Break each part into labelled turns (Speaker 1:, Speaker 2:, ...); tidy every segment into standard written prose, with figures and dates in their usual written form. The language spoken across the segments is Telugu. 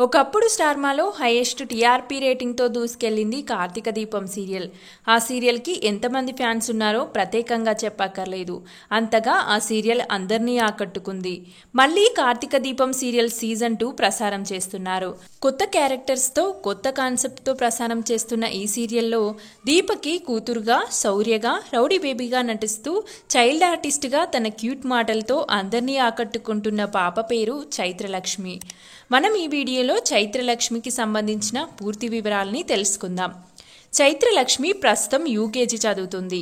Speaker 1: ఒకప్పుడు స్టార్మాలో హైయెస్ట్ టీఆర్పీ రేటింగ్తో దూసుకెళ్లింది కార్తీక దీపం సీరియల్. ఆ సీరియల్కి ఎంతమంది ఫ్యాన్స్ ఉన్నారో ప్రత్యేకంగా చెప్పక్కర్లేదు. అంతగా ఆ సీరియల్ అందరినీ ఆకట్టుకుంది. మళ్ళీ కార్తీక దీపం సీరియల్ సీజన్ 2 ప్రసారం చేస్తున్నారు. కొత్త క్యారెక్టర్స్తో కొత్త కాన్సెప్ట్తో ప్రసారం చేస్తున్న ఈ సీరియల్లో దీపకి కూతురుగా, శౌర్యగా, రౌడీ బేబీగా నటిస్తూ చైల్డ్ ఆర్టిస్ట్గా తన క్యూట్ మాటలతో అందరినీ ఆకట్టుకుంటున్న పాప పేరు చైత్రలక్ష్మి. మనం ఈ వీడియోలో చైత్రలక్ష్మికి సంబంధించిన పూర్తి వివరాలని తెలుసుకుందాం. చైత్రలక్ష్మి ప్రస్తుతం యూకేజీ చదువుతుంది.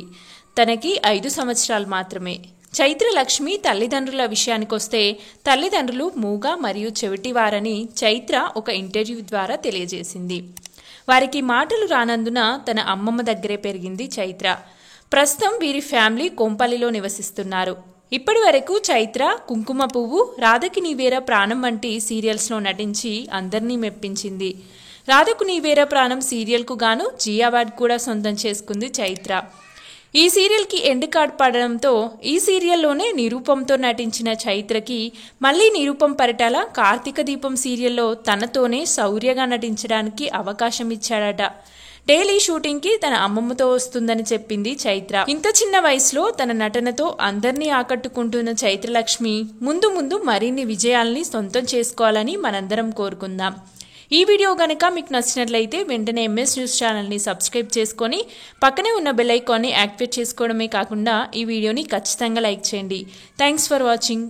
Speaker 1: తనకి 5 సంవత్సరాలు మాత్రమే. చైత్రలక్ష్మి తల్లిదండ్రుల విషయానికొస్తే తల్లిదండ్రులు మూగ మరియు చెవిటివారని చైత్ర ఒక ఇంటర్వ్యూ ద్వారా తెలియజేసింది. వారికి మాటలు రానందున తన అమ్మమ్మ దగ్గరే పెరిగింది చైత్ర. ప్రస్తుతం వీరి ఫ్యామిలీ కొంపల్లిలో నివసిస్తున్నారు. ఇప్పటి వరకు చైత్ర కుంకుమ పువ్వు, రాధకి నీవేరా ప్రాణం వంటి సీరియల్స్లో నటించి అందరినీ మెప్పించింది. రాధకు నీవేరా ప్రాణం సీరియల్కు గాను జీ అవార్డు కూడా సొంతం చేసుకుంది చైత్ర. ఈ సీరియల్కి ఎండ్ కార్డ్ పడడంతో ఈ సీరియల్లోనే నిరూపంతో నటించిన చైత్రకి మళ్ళీ నిరూపం పరిటాల కార్తీక దీపం సీరియల్లో తనతోనే శౌర్యగా నటించడానికి అవకాశం ఇచ్చాడట. డైలీ షూటింగ్కి తన అమ్మమ్మతో వస్తుందని చెప్పింది చైత్ర. ఇంత చిన్న వయసులో తన నటనతో అందరినీ ఆకట్టుకుంటున్న చైత్రలక్ష్మి ముందు ముందు మరిన్ని విజయాల్ని సొంతం చేసుకోవాలని మనందరం కోరుకుందాం. ఈ వీడియో గనక మీకు నచ్చినట్లయితే వెంటనే ఎంఎస్ న్యూస్ ఛానల్ని సబ్స్క్రైబ్ చేసుకొని పక్కనే ఉన్న బెల్ ఐకాన్ని యాక్టివేట్ చేసుకోవడమే కాకుండా ఈ వీడియోని ఖచ్చితంగా లైక్ చేయండి. Thanks for watching.